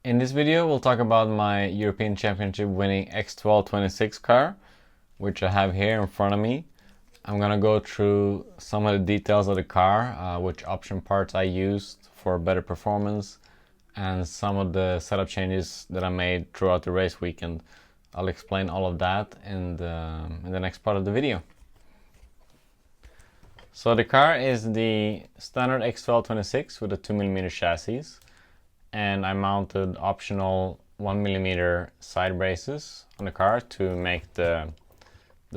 In this video, we'll talk about my European Championship winning X12'26 car, which I have here in front of me. I'm gonna go through some of the details of the car, which option parts I used for better performance, and some of the setup changes that I made throughout the race weekend. I'll explain all of that in the next part of the video. So the car is the standard X12'26 with a 2mm chassis, and I mounted optional 1mm side braces on the car to make the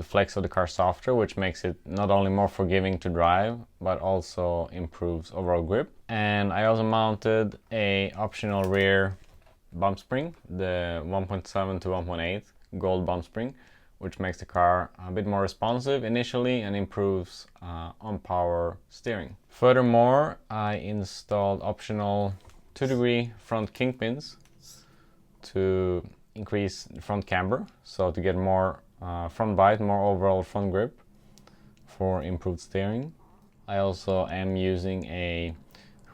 flex of the car softer, which makes it not only more forgiving to drive but also improves overall grip. And I also mounted a optional rear bump spring, the 1.7 to 1.8 gold bump spring, which makes the car a bit more responsive initially and improves on power steering. Furthermore, I installed optional 2-degree front kingpins to increase front camber, so to get more front bite, more overall front grip for improved steering. I also am using a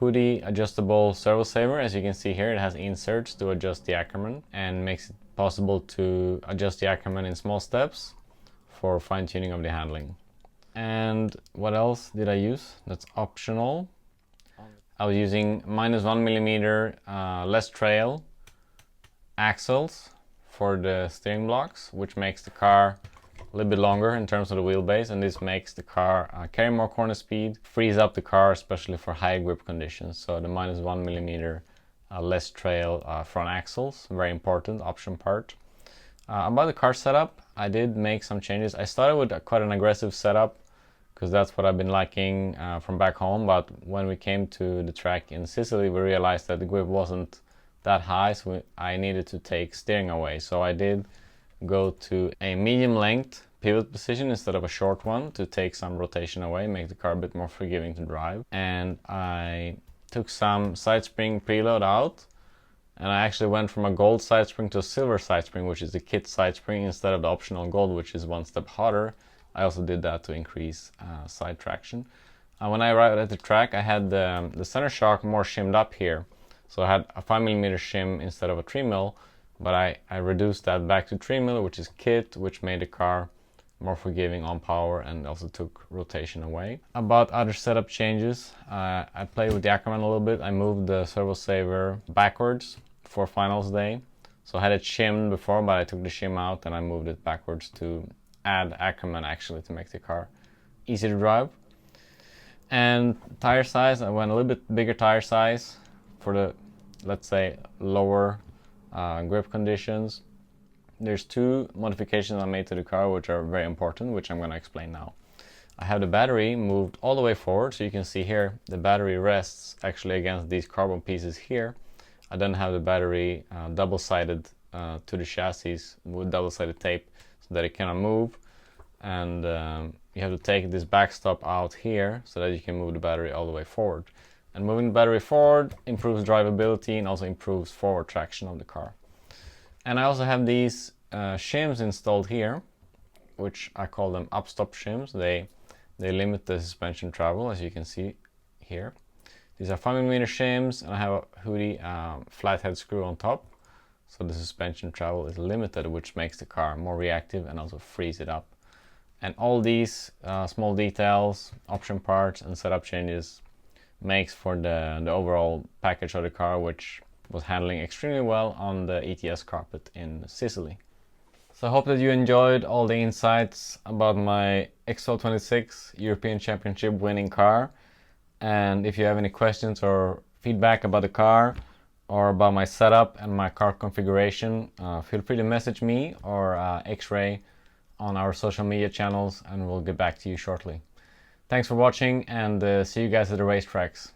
HUDY adjustable servo saver. As you can see here, it has inserts to adjust the Ackermann and makes it possible to adjust the Ackermann in small steps for fine-tuning of the handling. And what else did I use that's optional? I was using -1mm less trail axles for the steering blocks, which makes the car a little bit longer in terms of the wheelbase, and this makes the car carry more corner speed, frees up the car especially for high grip conditions. So the -1mm less trail front axles, very important option part. About the car setup, I did make some changes. I started with quite an aggressive setup because that's what I've been liking from back home, but when we came to the track in Sicily, we realized that the grip wasn't that high, so I needed to take steering away. So I did go to a medium length pivot position instead of a short one to take some rotation away, make the car a bit more forgiving to drive. And I took some side spring preload out, and I actually went from a gold side spring to a silver side spring, which is the kit side spring, instead of the optional gold, which is one step hotter. I also did that to increase side traction. When I arrived at the track, I had the center shock more shimmed up here. So I had a 5mm shim instead of a 3mm, but I reduced that back to 3mm, which is kit, which made the car more forgiving on power and also took rotation away. About other setup changes, I played with the Ackermann a little bit. I moved the servo saver backwards for finals day. So I had it shimmed before, but I took the shim out and I moved it backwards to add Ackermann actually to make the car easy to drive. And tire size, I went a little bit bigger tire size for the, let's say, lower grip conditions. There's two modifications I made to the car which are very important, which I'm going to explain now. I have the battery moved all the way forward, so you can see here the battery rests actually against these carbon pieces here. I then have the battery double-sided to the chassis with double-sided tape so that it cannot move, and you have to take this backstop out here so that you can move the battery all the way forward. And moving the battery forward improves drivability and also improves forward traction of the car. And I also have these shims installed here, which I call them upstop shims. They limit the suspension travel, as you can see here. These are 5mm shims, and I have a HUDY flathead screw on top, so the suspension travel is limited, which makes the car more reactive and also frees it up. And all these small details, option parts and setup changes makes for the overall package of the car, which was handling extremely well on the ETS carpet in Sicily. So I hope that you enjoyed all the insights about my X12'26 European Championship winning car. And if you have any questions or feedback about the car or about my setup and my car configuration, feel free to message me or XRAY on our social media channels, and we'll get back to you shortly. Thanks for watching, and see you guys at the racetracks.